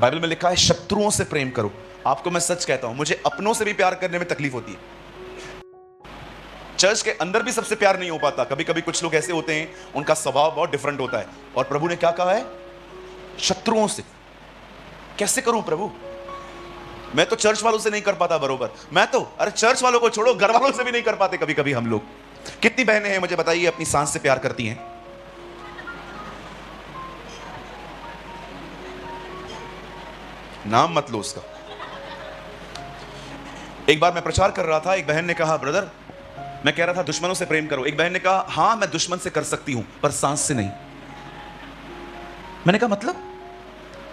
Bible में लिखा है शत्रुओं से प्रेम करो। आपको मैं सच कहता हूं, मुझे अपनों से भी प्यार करने में तकलीफ होती है। चर्च के अंदर भी सबसे प्यार नहीं हो पाता। कभी कभी कुछ लोग ऐसे होते हैं, उनका स्वभाव बहुत डिफरेंट होता है। और प्रभु ने क्या कहा है? शत्रुओं से। कैसे करूं प्रभु? मैं तो चर्च वालों से नहीं कर पाता बरोबर। मैं तो, अरे चर्च वालों को छोड़ो, घर वालों से भी नहीं कर पाते कभी कभी हम लोग। कितनी बहनें हैं मुझे बताइए अपनी सांस से प्यार करती हैं? नाम मत लो उसका। एक बार मैं प्रचार कर रहा था, एक बहन ने कहा ब्रदर, मैं कह रहा था दुश्मनों से प्रेम करो। एक बहन ने कहा हां मैं दुश्मन से कर सकती हूं पर सांस से नहीं। मैंने कहा मतलब?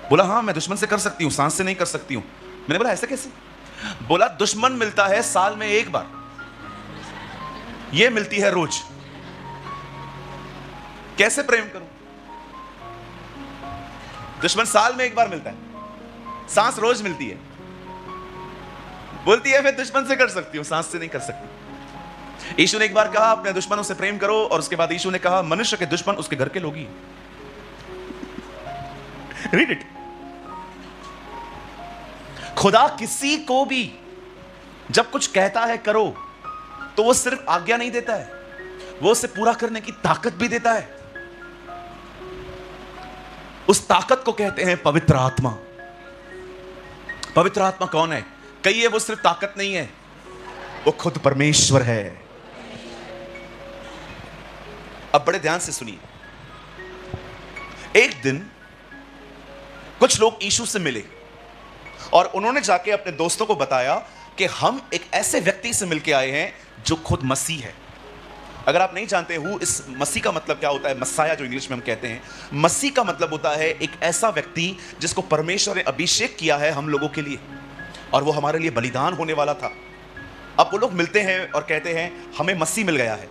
बोला हां मैं दुश्मन से कर सकती हूं, सांस से नहीं कर सकती हूं। मैंने बोला ऐसे कैसे? बोला दुश्मन मिलता है साल में एक बार, ये मिलती है रोज, कैसे प्रेम करूं? दुश्मन साल में एक बार मिलता है, सांस रोज मिलती है। बोलती है मैं दुश्मन से कर सकती हूं, सांस से नहीं कर सकती। यीशु ने एक बार कहा अपने दुश्मनों से प्रेम करो, और उसके बाद यीशु ने कहा मनुष्य के दुश्मन उसके घर के लोग ही। Read it. खुदा किसी को भी जब कुछ कहता है करो, तो वो सिर्फ आज्ञा नहीं देता है, वो उसे पूरा करने की ताकत भी देता है। उस ताकत को कहते हैं पवित्र आत्मा। पवित्र आत्मा कौन है? कहिए वो सिर्फ ताकत नहीं है, वो खुद परमेश्वर है। अब बड़े ध्यान से सुनिए। एक दिन कुछ लोग यीशु से मिले और उन्होंने जाके अपने दोस्तों को बताया कि हम एक ऐसे व्यक्ति से मिलके आए हैं जो खुद मसीह है। अगर आप नहीं जानते हो इस मसीह का मतलब क्या होता है, मसाया जो इंग्लिश में हम कहते हैं, मसीह का मतलब होता है एक ऐसा व्यक्ति जिसको परमेश्वर ने अभिषेक किया है हम लोगों के लिए, और वो हमारे लिए बलिदान होने वाला था। अब वो लोग मिलते हैं और कहते हैं हमें मसीह मिल गया है।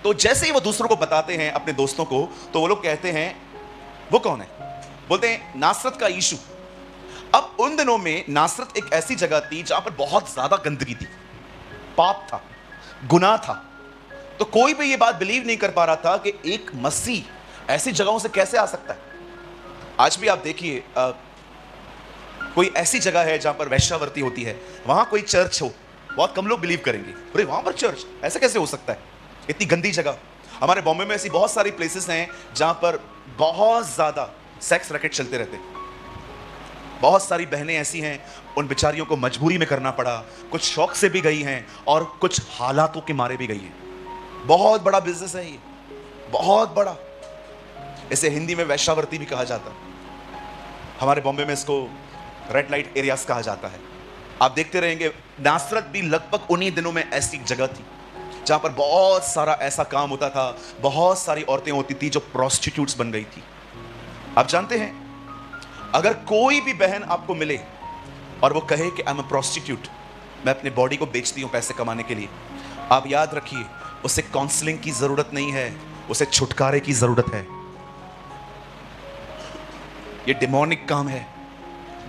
तो जैसे ही वो दूसरों को बताते हैं अपने दोस्तों को, तो वो लोग कहते हैं वो कौन है? बोलते हैं नासरत का यीशु। अब उन दिनों में नासरत एक ऐसी जगह थी जहां पर बहुत ज्यादा गंदगी थी, पाप था, गुनाह था। तो कोई भी ये बात बिलीव नहीं कर पा रहा था कि एक मसीह ऐसी जगहों से कैसे आ सकता है। आज भी आप देखिए, कोई ऐसी जगह है जहां पर वैश्यावृत्ति होती है, वहां कोई चर्च हो, बहुत कम लोग बिलीव करेंगे, अरे वहां पर चर्च ऐसे कैसे हो सकता है, इतनी गंदी जगह। हमारे बॉम्बे में ऐसी बहुत सारी प्लेसेस हैं जहां पर बहुत ज्यादा सेक्स रैकेट चलते रहते हैं। बहुत सारी बहनें ऐसी हैं, उन बेचारियों को मजबूरी में करना पड़ा, कुछ शौक से भी गई हैं और कुछ हालातों के मारे भी गई हैं। बहुत बड़ा बिजनेस है ये, बहुत बड़ा। इसे हिंदी में वैश्यावृत्ति भी कहा जाता है। हमारे बॉम्बे में इसको रेड लाइट एरियाज कहा जाता है। आप देखते रहेंगे, नासरत भी लगभग उन्हीं दिनों में ऐसी जगह थी जहां पर बहुत सारा ऐसा काम होता था, बहुत सारी औरतें होती थी जो प्रोस्टिट्यूट्स बन गई थी। आप जानते हैं, अगर कोई भी बहन आपको मिले और वो कहे कि आई एम अ प्रोस्टिट्यूट, मैं अपने बॉडी को बेचती हूं पैसे कमाने के लिए, आप याद रखिए उसे काउंसलिंग की जरूरत नहीं है, उसे छुटकारे की जरूरत है। ये डिमोनिक काम है,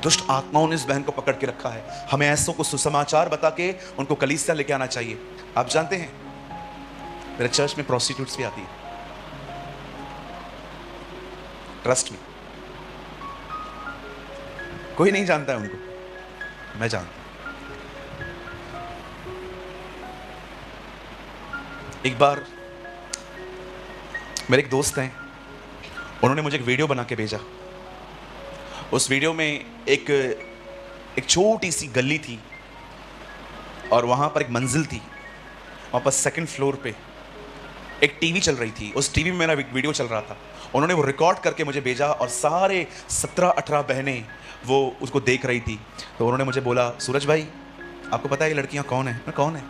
दुष्ट आत्माओं ने इस बहन को पकड़ के रखा है। हमें ऐसों को सुसमाचार बता के उनको कलीसिया लेके आना चाहिए। आप जानते हैं मेरे चर्च में प्रोस्टिट्यूट्स भी आती है, ट्रस्ट में। कोई नहीं जानता है उनको, मैं जानता हूं। एक बार मेरे एक दोस्त हैं, उन्होंने मुझे एक वीडियो बना के भेजा। उस वीडियो में एक छोटी सी गली थी और वहां पर एक मंजिल थी, वहां पर सेकंड फ्लोर पे एक टीवी चल रही थी। उस टीवी में मेरा वीडियो चल रहा था। उन्होंने वो रिकॉर्ड करके मुझे भेजा और सारे 17-18 बहनें वो उसको देख रही थी। तो उन्होंने मुझे बोला, सूरज भाई आपको पता है ये लड़कियां कौन है? मैं कौन है?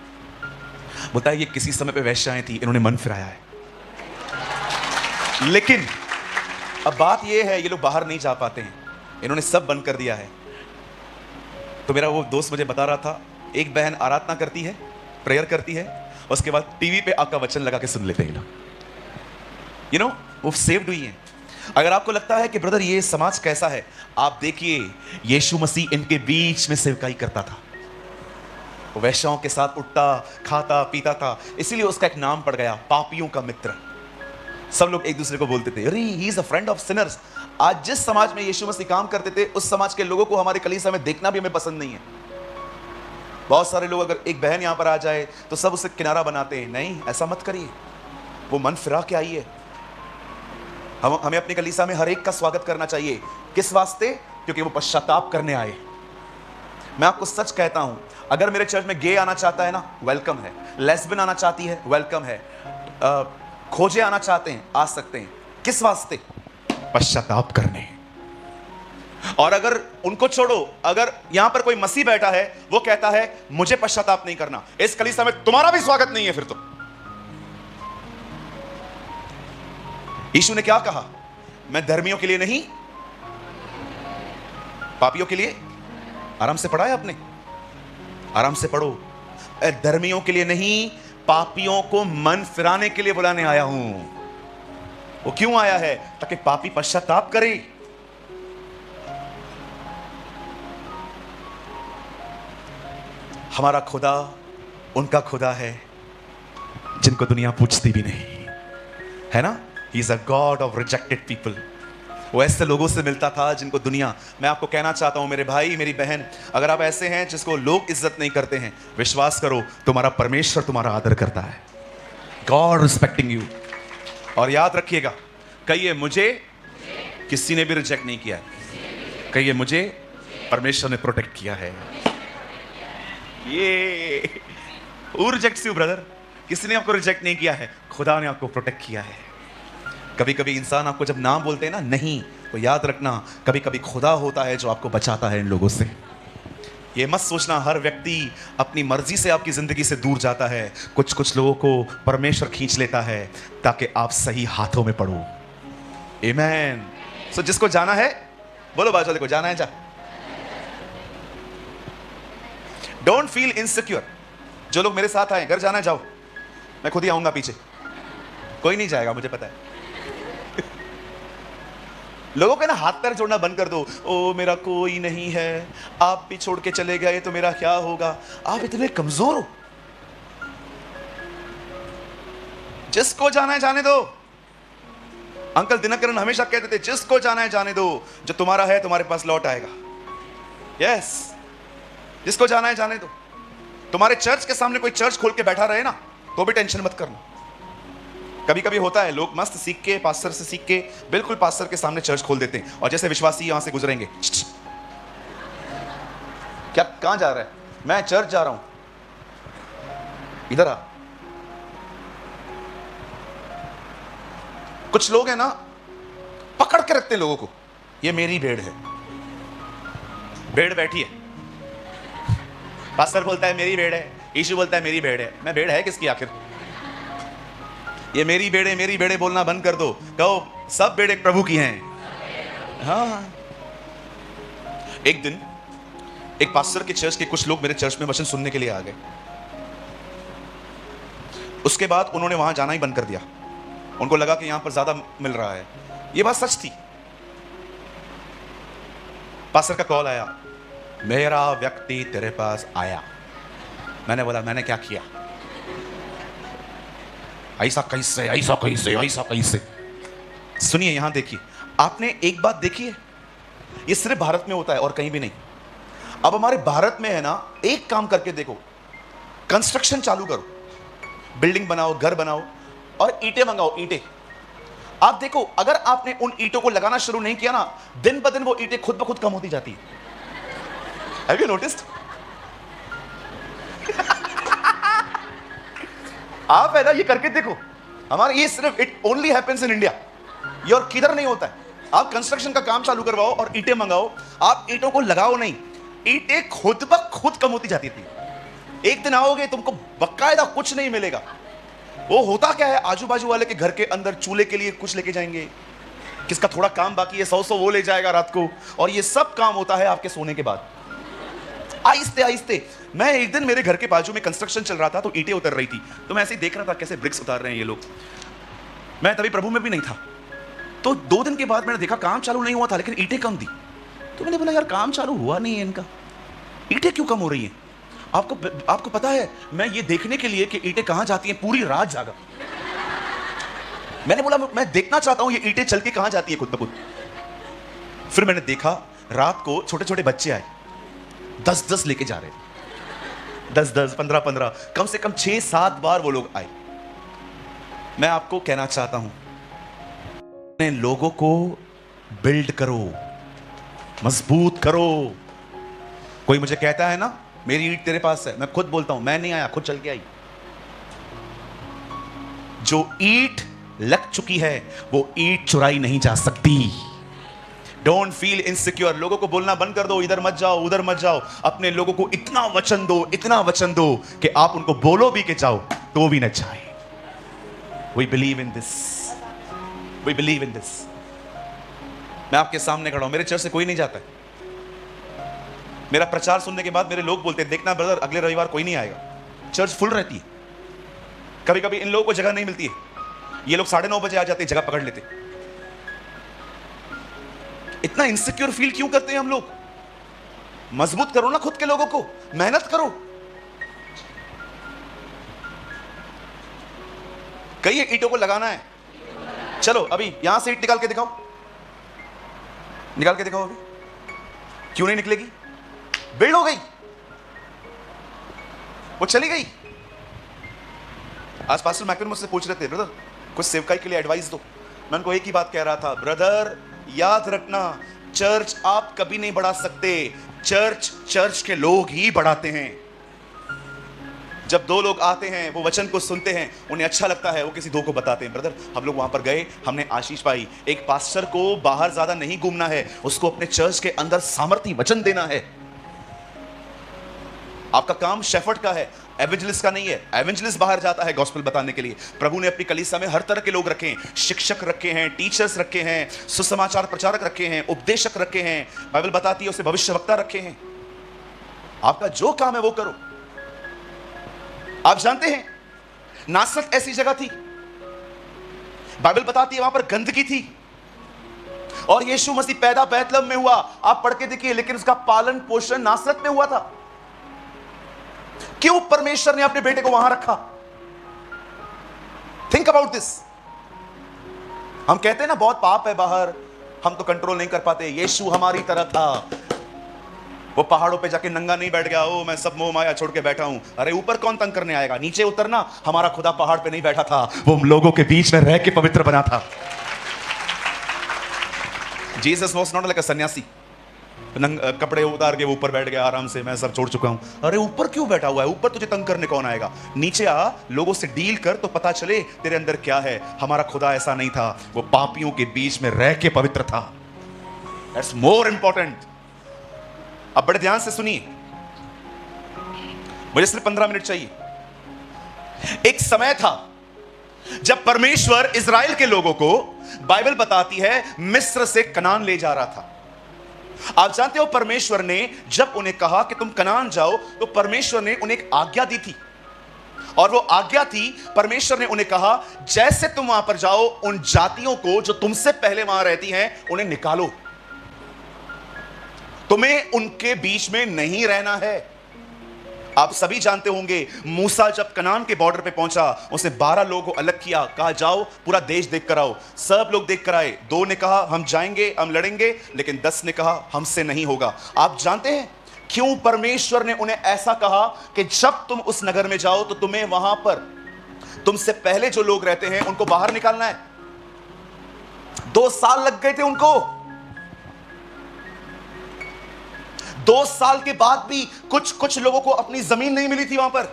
बोलता है ये किसी समय पे वैश्याएं थी, इन्होंने मन फिराया है। लेकिन अब बात ये है, ये लोग बाहर नहीं जा पाते हैं, इन्होंने सब बंद कर दिया है। तो मेरा वो दोस्त मुझे बता रहा था, एक बहन आराधना करती है, प्रेयर करती है, उसके बाद टीवी पे आपका वचन लगा के सुन लेते हैं लोग। यू नो, वो सेव्ड हुई है। अगर आपको लगता है कि ब्रदर ये समाज कैसा है, आप देखिए यीशु मसीह इनके बीच में सेवकाई करता था। वो वैश्याओं के साथ उठता, खाता, पीता था, इसीलिए उसका एक नाम पड़ गया, पापियों का मित्र। सब लोग एक दूसरे को बोलते थे, अरे he is a friend of Sinners. आज जिस समाज में यीशु मसीह काम करते थे, उस समाज के लोगों को हमारे कलीसिया में देखना भी हमें पसंद नहीं है। बहुत सारे लोग, अगर एक बहन यहां पर आ जाए तो सब उसे किनारा बनाते हैं। नहीं, ऐसा मत करिए, वो मन फिरा के आइए। हमें अपने कलीसिया में हर एक का स्वागत करना चाहिए। किस वास्ते? क्योंकि वो पश्चाताप करने आए। मैं आपको सच कहता हूं, अगर मेरे चर्च में गे आना चाहता है ना, वेलकम है। लेस्बियन आना चाहती है, वेलकम है। खोजे आना चाहते हैं, आ सकते हैं। किस वास्ते? पश्चाताप करने। और अगर उनको छोड़ो, अगर यहां पर कोई मसीह बैठा है, वो कहता है मुझे पश्चाताप नहीं करना, इस कलीसिया में तुम्हारा भी स्वागत नहीं है। फिर तो यीशु ने क्या कहा? मैं धर्मियों के लिए नहीं, पापियों के लिए। आराम से पढ़ा है आपने? आराम से पढ़ो। धर्मियों के लिए नहीं, पापियों को मन फिराने के लिए बुलाने आया हूं। वो क्यों आया है? ताकि पापी पश्चाताप करे। हमारा खुदा उनका खुदा है जिनको दुनिया पूछती भी नहीं, है ना? He is a God of rejected people. वो ऐसे लोगों से मिलता था जिनको दुनिया। मैं आपको कहना चाहता हूं मेरे भाई, मेरी बहन, अगर आप ऐसे हैं जिसको लोग इज्जत नहीं करते हैं, विश्वास करो, तुम्हारा परमेश्वर तुम्हारा आदर करता है। God respecting you. और याद रखिएगा, कहिए मुझे किसी ने भी रिजेक्ट नहीं किया है। कहिए मुझे परमेश्वर ने प्रोटेक्ट किया है। ये हु रिजेक्ट्स यू ब्रदर? किसी ने आपको रिजेक्ट नहीं किया है, खुदा ने आपको प्रोटेक्ट किया है। कभी कभी इंसान आपको जब नाम बोलते हैं ना, नहीं, तो याद रखना कभी कभी खुदा होता है जो आपको बचाता है इन लोगों से। ये मत सोचना हर व्यक्ति अपनी मर्जी से आपकी जिंदगी से दूर जाता है। कुछ कुछ लोगों को परमेश्वर खींच लेता है ताकि आप सही हाथों में पड़ो। आमीन। सो जिसको जाना है, बोलो बाजू वाले को, जाना है जा। Don't feel insecure. जो लोग मेरे साथ आए, घर जाना है जाओ, मैं खुद ही आऊंगा पीछे, कोई नहीं जाएगा, मुझे पता है। लोगों के ना हाथ पैर जोड़ना बंद कर दो। ओ मेरा कोई नहीं है, आप भी छोड़ के चले गए तो मेरा क्या होगा। आप इतने कमजोर हो। जिसको जाना है जाने दो। अंकल दिनकरन हमेशा कहते थे, जिसको जाना है जाने दो, जो तुम्हारा है तुम्हारे पास लौट आएगा। यस, जिसको जाना है जाने दो। तुम्हारे चर्च के सामने कोई चर्च खोल के बैठा रहे ना, तो भी टेंशन मत करना। कभी कभी होता है, लोग मस्त सीख के, पास्टर से सीख के, बिल्कुल पास्टर के सामने चर्च खोल देते हैं, और जैसे विश्वासी यहां से गुजरेंगे, क्या कहां जा रहा है? मैं चर्च जा रहा हूं, इधर आ। कुछ लोग हैं ना, पकड़ के रखते हैं लोगों को। ये मेरी भेड़ है, भेड़ बैठी है। पास्टर बोलता है मेरी भेड़ है, यीशु बोलता है मेरी भेड़ है। मैं भेड़ है किसकी आखिर? ये मेरी भेड़े बोलना बंद कर दो। कहो सब भेड़े प्रभु की हैं। हाँ। एक दिन एक पास्टर के चर्च के कुछ लोग मेरे चर्च में वचन सुनने के लिए आ गए। उसके बाद उन्होंने वहां जाना ही बंद कर दिया। उनको लगा कि यहां पर ज्यादा मिल रहा है। ये बात सच थी। पास्टर का कॉल आया, मेरा व्यक्ति तेरे पास आया। मैंने बोला मैंने क्या किया? ऐसा कैसे, ऐसा कैसे, ऐसा कैसे? सुनिए, यहां देखिए, आपने एक बात देखी है, ये सिर्फ भारत में होता है और कहीं भी नहीं। अब हमारे भारत में है ना, एक काम करके देखो, कंस्ट्रक्शन चालू करो, बिल्डिंग बनाओ, घर बनाओ और ईंटें मंगाओ, ईंटें। आप देखो, अगर आपने उन ईंटों को लगाना शुरू नहीं किया ना, दिन ब दिन वो ईंटें खुद ब खुद कम होती जाती है। Have you noticed? आप है ना, ये करके देखो। हमारे ये सिर्फ it only happens in India, ये और किधर नहीं होता है। आप कंस्ट्रक्शन का काम चालू करवाओ और ईंटें मंगाओ, आप ईंटों को लगाओ नहीं, ईंटें खुद ब खुद कम होती जाती थी। एक दिन आओगे, तुमको बकायदा कुछ नहीं मिलेगा। वो होता क्या है, आजू बाजू वाले के घर के अंदर चूल्हे के लिए कुछ लेके जाएंगे, किसका थोड़ा काम बाकी है 100 वो ले जाएगा रात को, और ये सब काम होता है आपके सोने के बाद। आहिस्ते आहिस्ते। मैं एक दिन मेरे घर के बाजू में कंस्ट्रक्शन चल रहा था, तो ईंटें उतर रही थी, तो मैं ऐसे ही देख रहा था कैसे ब्रिक्स उतार रहे हैं ये लोग। मैं तभी प्रभु में भी नहीं था। तो 2 दिन के बाद मैंने देखा काम चालू नहीं हुआ था, लेकिन ईंटें कम थी। तो मैंने बोला यार काम चालू हुआ नहीं है इनका, ईंटें क्यों कम हो रही हैं? आपको पता है, मैं ये देखने के लिए कि ईंटें कहां जाती हैं पूरी रात जागा। मैंने बोला मैं देखना चाहता हूं ये ईंटें चल के कहां जाती है खुद ब खुद। फिर मैंने देखा रात को छोटे छोटे बच्चे आए, 10-10 लेके जा रहे, 10-10, 15-15, कम से कम 6-7 बार वो लोग आए। मैं आपको कहना चाहता हूं, अपने लोगों को बिल्ड करो, मजबूत करो। कोई मुझे कहता है ना मेरी ईंट तेरे पास है, मैं खुद बोलता हूं मैं नहीं आया, खुद चल के आई। जो ईंट लग चुकी है वो ईंट चुराई नहीं जा सकती। Don't feel insecure. लोगों को बोलना बंद कर दो, इधर मत जाओ उधर मत जाओ। अपने लोगों को इतना वचन दो, इतना वचन दो कि आप उनको बोलो भी कि जाओ तो भी न जाए। We believe in this, we believe in this. मैं आपके सामने खड़ा हूं, मेरे चर्च से कोई नहीं जाता है। मेरा प्रचार सुनने के बाद मेरे लोग बोलते हैं देखना ब्रदर अगले रविवार कोई नहीं आएगा, चर्च फुल रहती है। कभी कभी इन लोगों को जगह नहीं मिलती है, ये लोग 9:30 बजे आ जाते हैं, जगह पकड़ लेते। इतना इनसिक्योर फील क्यों करते हैं हम लोग? मजबूत करो ना खुद के लोगों को, मेहनत करो। कई ईंटों को लगाना है। चलो अभी यहां से ईंट निकाल के दिखाओ, निकाल के दिखाओ। अभी क्यों नहीं निकलेगी? बिल्ड हो गई, वो चली गई। आज पास्टर मैकन मुझसे पूछ रहे थे ब्रदर कुछ सेवकाई के लिए एडवाइस दो। मैं उनको एक ही बात कह रहा था, ब्रदर याद रखना चर्च आप कभी नहीं बढ़ा सकते, चर्च के लोग ही बढ़ाते हैं। जब दो लोग आते हैं वो वचन को सुनते हैं, उन्हें अच्छा लगता है, वो किसी दो को बताते हैं। ब्रदर हम लोग वहां पर गए, हमने आशीष पाई। एक पास्टर को बाहर ज्यादा नहीं घूमना है, उसको अपने चर्च के अंदर सामर्थ्य वचन देना है। आपका काम शेफर्ड का है, एवेंजलिस्ट का नहीं है। एवेंजलिस्ट बाहर जाता है गॉस्पेल बताने के लिए। प्रभु ने अपनी कलीसिया में हर तरह के लोग रखे हैं, शिक्षक रखे हैं, टीचर्स रखे हैं, सुसमाचार प्रचारक रखे हैं, उपदेशक रखे हैं, बाइबल बताती है उसे भविष्यवक्ता रखे हैं। आपका जो काम है वो करो। आप जानते हैं नासरत ऐसी जगह थी, बाइबल बताती है वहां पर गंदगी थी, और यीशु मसीह पैदा बैतलहम में हुआ। आप पढ़ के देखिए, लेकिन उसका पालन पोषण नासरत में हुआ था। क्यों परमेश्वर ने अपने बेटे को वहां रखा? Think about this. हम कहते हैं ना बहुत पाप है बाहर, हम तो कंट्रोल नहीं कर पाते। यीशु हमारी तरह था, वो पहाड़ों पे जाके नंगा नहीं बैठ गया, ओ मैं सब मोह माया छोड़ के बैठा हूं। अरे ऊपर कौन तंग करने आएगा? नीचे उतरना। हमारा खुदा पहाड़ पे नहीं बैठा था, वो लोगों के बीच में रह के पवित्र बना था। जीसस वाज नॉट लाइक अ सन्यासी, कपड़े उतार के ऊपर बैठ गया आराम से, मैं सब छोड़ चुका हूं। अरे ऊपर क्यों बैठा हुआ है? ऊपर तुझे तंग करने कौन आएगा? नीचे आ, लोगों से डील कर तो पता चले तेरे अंदर क्या है। हमारा खुदा ऐसा नहीं था, वो पापियों के बीच में रह के पवित्र था। That's more important. अब बड़े ध्यान से सुनिए, मुझे सिर्फ 15 मिनट चाहिए। एक समय था जब परमेश्वर इजराइल के लोगों को, बाइबल बताती है, मिस्र से कनान ले जा रहा था। आप जानते हो परमेश्वर ने जब उन्हें कहा कि तुम कनान जाओ, तो परमेश्वर ने उन्हें एक आज्ञा दी थी, और वो आज्ञा थी, परमेश्वर ने उन्हें कहा जैसे तुम वहां पर जाओ, उन जातियों को जो तुमसे पहले वहां रहती हैं उन्हें निकालो। तुम्हें उनके बीच में नहीं रहना है। आप सभी जानते होंगे, मूसा जब कनान के बॉर्डर पे पहुंचा, उसने 12 लोगों को अलग किया, कहा जाओ पूरा देश देख कर आओ। सब लोग देख कर आए। 2 ने कहा हम जाएंगे, हम लड़ेंगे, लेकिन 10 ने कहा हमसे नहीं होगा। आप जानते हैं क्यों परमेश्वर ने उन्हें ऐसा कहा कि जब तुम उस नगर में जाओ तो तुम्हें वहां पर तुमसे पहले जो लोग रहते हैं उनको बाहर निकालना है। 2 साल लग गए थे उनको। 2 साल के बाद भी कुछ लोगों को अपनी जमीन नहीं मिली थी वहां पर।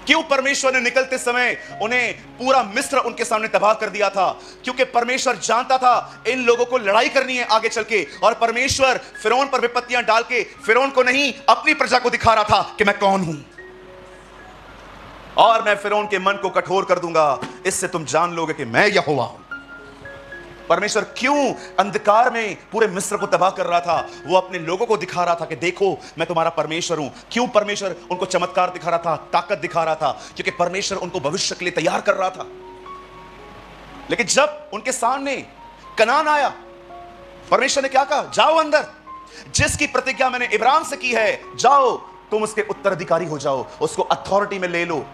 क्यों परमेश्वर ने निकलते समय उन्हें पूरा मिस्र उनके सामने तबाह कर दिया था? क्योंकि परमेश्वर जानता था इन लोगों को लड़ाई करनी है आगे चल के, और परमेश्वर फिरौन पर विपत्तियां डाल के फिरौन को नहीं, अपनी प्रजा को दिखा रहा था कि मैं कौन हूं, और मैं फिरौन के मन को कठोर कर दूंगा, इससे तुम जान लोगे कि मैं यहोवा हूं। परमेश्वर क्यों अंधकार में पूरे मिस्र को तबाह कर रहा था? वो अपने लोगों को दिखा रहा था कि देखो मैं तुम्हारा परमेश्वर हूं। क्यों परमेश्वर उनको चमत्कार दिखा रहा था, ताकत दिखा रहा था? क्योंकि परमेश्वर उनको भविष्य के लिए तैयार कर रहा था। लेकिन जब उनके सामने कनान आया, परमेश्वर ने क्या कहा? जाओ अंदर, जिसकी प्रतिज्ञा मैंने इब्राहिम से की है, जाओ तुम उसके उत्तराधिकारी हो जाओ, उसको अथॉरिटी में ले लो।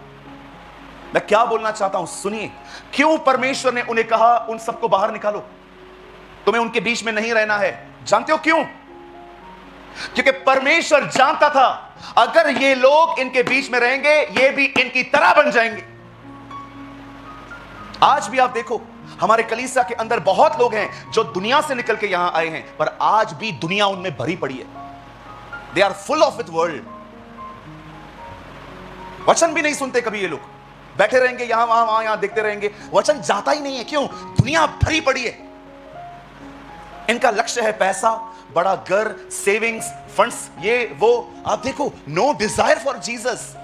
मैं क्या बोलना चाहता हूं सुनिए। क्यों परमेश्वर ने उन्हें कहा उन सबको बाहर निकालो, तुम्हें उनके बीच में नहीं रहना है? जानते हो क्यों? क्योंकि परमेश्वर जानता था अगर ये लोग इनके बीच में रहेंगे ये भी इनकी तरह बन जाएंगे। आज भी आप देखो हमारे कलीसिया के अंदर बहुत लोग हैं जो दुनिया से निकल के यहां आए हैं, पर आज भी दुनिया उनमें भरी पड़ी है। They are full of with world. वचन भी नहीं सुनते कभी, ये लोग बैठे रहेंगे यहां वहां वहां यहां देखते रहेंगे, वचन जाता ही नहीं है। क्यों? दुनिया भरी पड़ी है। इनका लक्ष्य है पैसा, बड़ा घर, सेविंग्स, फंड्स, ये वो। आप देखो, नो डिजायर फॉर जीसस।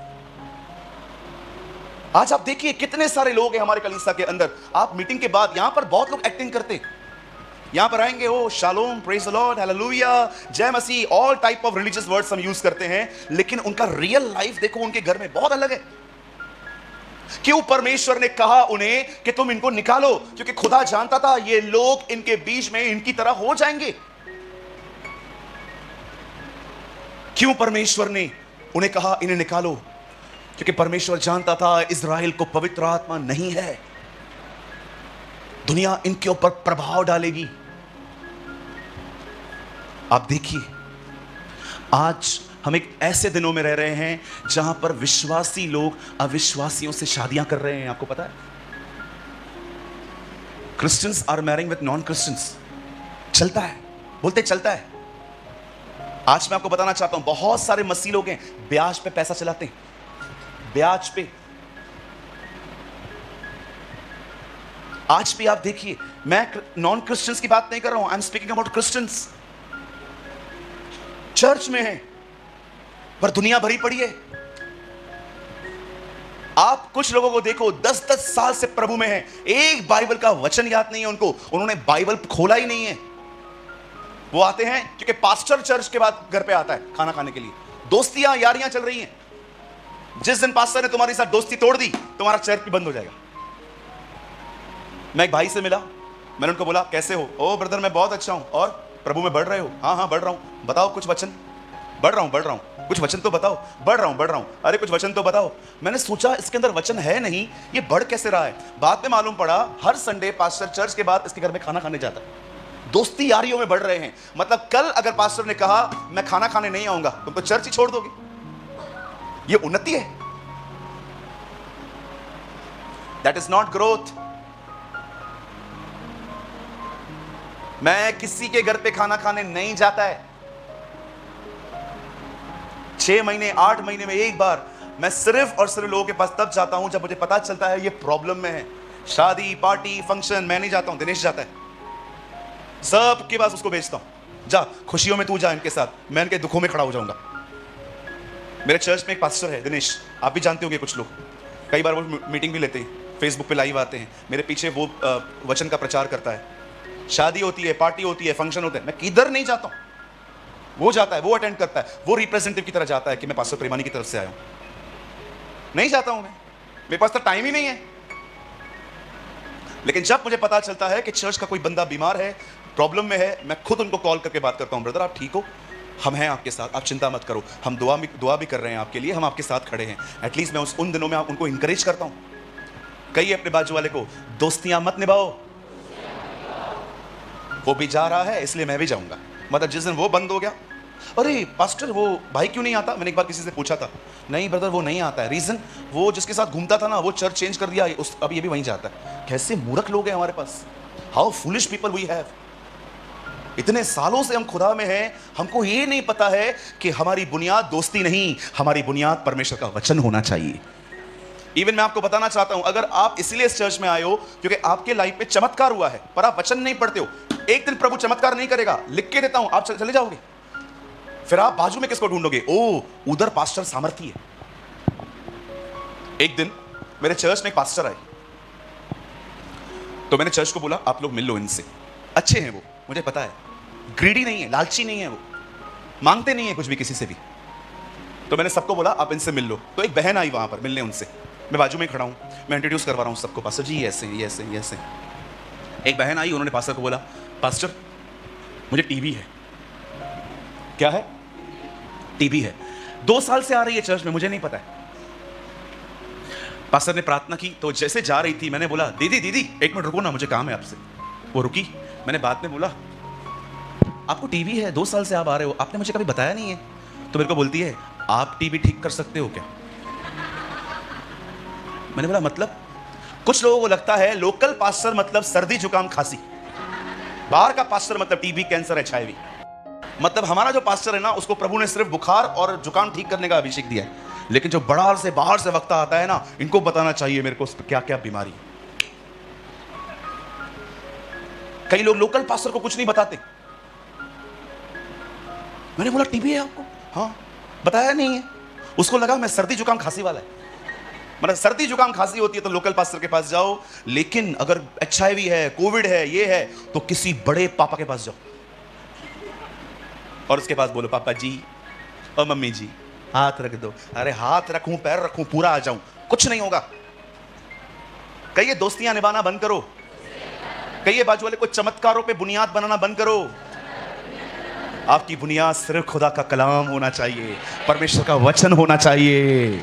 आज आप देखिए कितने सारे लोग हैं हमारे कलीसिया के अंदर। आप मीटिंग के बाद यहां पर बहुत लोग एक्टिंग करते हैं, यहां पर आएंगे, oh shalom, praise the lord, hallelujah, जय मसीह, all type of religious words हम यूज करते हैं, लेकिन उनका रियल लाइफ देखो उनके घर में बहुत अलग है। क्यों परमेश्वर ने कहा उन्हें कि तुम इनको निकालो? क्योंकि खुदा जानता था ये लोग इनके बीच में इनकी तरह हो जाएंगे। क्यों परमेश्वर ने उन्हें कहा इन्हें निकालो? क्योंकि परमेश्वर जानता था इज़राइल को पवित्र आत्मा नहीं है, दुनिया इनके ऊपर प्रभाव डालेगी। आप देखिए आज हम एक ऐसे दिनों में रह रहे हैं जहां पर विश्वासी लोग अविश्वासियों से शादियां कर रहे हैं। आपको पता है, Christians are marrying with non Christians. चलता है, बोलते चलता है। आज मैं आपको बताना चाहता हूं, बहुत सारे मसीह लोग हैं ब्याज पे पैसा चलाते हैं, ब्याज पे। आज भी आप देखिए, मैं नॉन क्रिश्चियंस की बात नहीं कर रहा हूं, I am speaking about Christians. Church में है पर दुनिया भरी पड़ी है। आप कुछ लोगों को देखो 10-10 साल से प्रभु में है, एक बाइबल का वचन याद नहीं है उनको, उन्होंने बाइबल खोला ही नहीं है। वो आते हैं क्योंकि पास्टर चर्च के बाद घर पे आता है खाना खाने के लिए। दोस्तियां यारियां चल रही हैं। जिस दिन पास्टर ने तुम्हारे साथ दोस्ती तोड़ दी, तुम्हारा चर्च भी बंद हो जाएगा। मैं एक भाई से मिला, मैंने उनको बोला कैसे हो? ओ ब्रदर मैं बहुत अच्छा हूं। और प्रभु में बढ़ रहे हो? हाँ हाँ बढ़ रहा हूं। बताओ कुछ वचन। बढ़ रहा हूं, कुछ वचन तो बताओ। बढ़ रहा हूं। अरे कुछ वचन तो बताओ। मैंने सोचा इसके अंदर वचन है नहीं, ये बढ़ कैसे रहा है? बाद में मालूम पड़ा हर संडे पास्टर चर्च के बाद इसके घर में खाना खाने जाता है। दोस्ती यारियों में बढ़ रहे हैं। मतलब कल अगर पास्टर ने कहा मैं खाना खाने नहीं आऊंगा, तुम तो चर्च ही छोड़ दोगे। ये उन्नति है? That is not growth. मैं किसी के घर पे खाना खाने नहीं जाता है। 6 महीने 8 महीने में एक बार मैं सिर्फ और सिर्फ लोगों के पास तब जाता हूं जब मुझे पता चलता है ये प्रॉब्लम में है। शादी, पार्टी, फंक्शन मैं नहीं जाता हूं, दिनेश जाता है। सब के पास उसको भेजता हूं, जा खुशियों में तू जा इनके साथ, मैं इनके दुखों में खड़ा हो जाऊंगा। मेरे चर्च में एक पास्टर है दिनेश, आप भी जानते होंगे कुछ लोग, कई बार वो मीटिंग भी लेते हैं, फेसबुक पे लाइव आते हैं, मेरे पीछे वो वचन का प्रचार करता है। शादी होती है, पार्टी होती है, फंक्शन होते हैं, मैं किधर नहीं जाता हूं, वो जाता है, वो अटेंड करता है, वो रिप्रेजेंटेटिव की तरह जाता है कि मैं पास्टर प्रेमानी की तरफ से आया हूं। नहीं जाता हूं मैं, मेरे पास तो टाइम ही नहीं है। लेकिन जब मुझे पता चलता है कि चर्च का कोई बंदा बीमार है, प्रॉब्लम में है, मैं खुद उनको कॉल करके बात करता हूं, ब्रदर आप ठीक हो? हम हैं आपके साथ, आप चिंता मत करो, हम दुआ भी कर रहे हैं आपके लिए, हम आपके साथ खड़े हैं। एटलीस्ट मैं उन दिनों में उनको इंकरेज करता हूं। कहिए अपने बाजू वाले को, दोस्तियां मत निभाओ। वो भी जा रहा है इसलिए मैं भी जाऊंगा। मतलब जिस दिन वो बंद हो गया, अरे पास्टर वो भाई क्यों नहीं आता? मैंने एक बार किसी से पूछा था, नहीं ब्रदर वो नहीं आता है। रीजन, वो जिसके साथ घूमता था ना वो चर्च चेंज कर दिया, अब ये भी वहीं जाता है। कैसे मूर्ख लोग हैं हमारे पास, how foolish people we have. इतने सालों से हम खुदा में हैं, हमको ये नहीं पता है कि हमारी बुनियाद दोस्ती नहीं, हमारी बुनियाद परमेश्वर का वचन होना चाहिए। इवन मैं आपको बताना चाहता हूं, अगर आप इसलिए इस चर्च में आए हो क्योंकि आपके लाइफ में चमत्कार हुआ है, पर आप वचन नहीं पढ़ते हो, एक दिन प्रभु चमत्कार नहीं करेगा, लिख के देता हूं, आप चले जाओगे। फिर आप बाजू में किसको ढूंढोगे? ओ उधर पास्टर सामर्थी है। एक दिन मेरे चर्च में एक पास्टर आए, तो मैंने चर्च को बोला आप लोग मिल लो इनसे, अच्छे हैं वो, मुझे पता है, ग्रीडी नहीं है, लालची नहीं है, वो मांगते नहीं है कुछ भी किसी से भी। तो मैंने सबको बोला आप इनसे मिल लो। तो एक बहन आई वहां पर मिलने उनसे, मैं बाजू में खड़ा हूं, मैं इंट्रोड्यूस करवा रहा हूं सबको, पास्टर जी ऐसे ये ऐसे ये ऐसे। एक बहन आई, उन्होंने पास्टर को बोला पास्टर मुझे टीबी है। क्या है? टीबी है। 2 साल से आ रही है चर्च में, मुझे नहीं पता है। पास्टर ने प्रार्थना की तो जैसे जा रही थी मैंने बोला, दीदी दीदी एक मिनट रुको ना, मुझे काम है आपसे। वो रुकी। मैंने बाद में बोला, आपको टीवी है, 2 साल से आप आ रहे हो, आपने मुझे कभी बताया नहीं है। तो मेरे को बोलती है, आप टीवी ठीक कर सकते हो क्या? मैंने बोला मतलब? कुछ लोगों को लगता है लोकल पास्टर मतलब सर्दी जुकाम खांसी, बाहर का पास्टर मतलब टीबी कैंसर एचआईवी। मतलब हमारा जो पास्टर है ना, उसको प्रभु ने सिर्फ बुखार और जुकाम ठीक करने का अभिषेक दिया है, लेकिन जो बाहर से वक्ता आता है ना, इनको बताना चाहिए मेरे को उस पर क्या क्या बीमारी है। कई लोग लोकल पास्टर को कुछ नहीं बताते। मैंने बोला टीबी है आपको? हाँ। बताया नहीं है। उसको लगा मैं सर्दी जुकाम खांसी वाला है। मतलब सर्दी जुकाम खांसी होती है तो लोकल पास्टर के पास जाओ, लेकिन अगर एचआईवी है, कोविड है, ये है, तो किसी बड़े पापा के पास जाओ और उसके पास बोलो, पापा जी और मम्मी जी हाथ रख दो। अरे हाथ रखूं, पैर रखूं, पूरा आ जाऊं, कुछ नहीं होगा। कहिए दोस्तियां निभाना बंद करो। कहिए बाजू वाले को चमत्कारों पे बुनियाद बनाना बंद करो। आपकी बुनियाद सिर्फ खुदा का कलाम होना चाहिए, परमेश्वर का वचन होना चाहिए।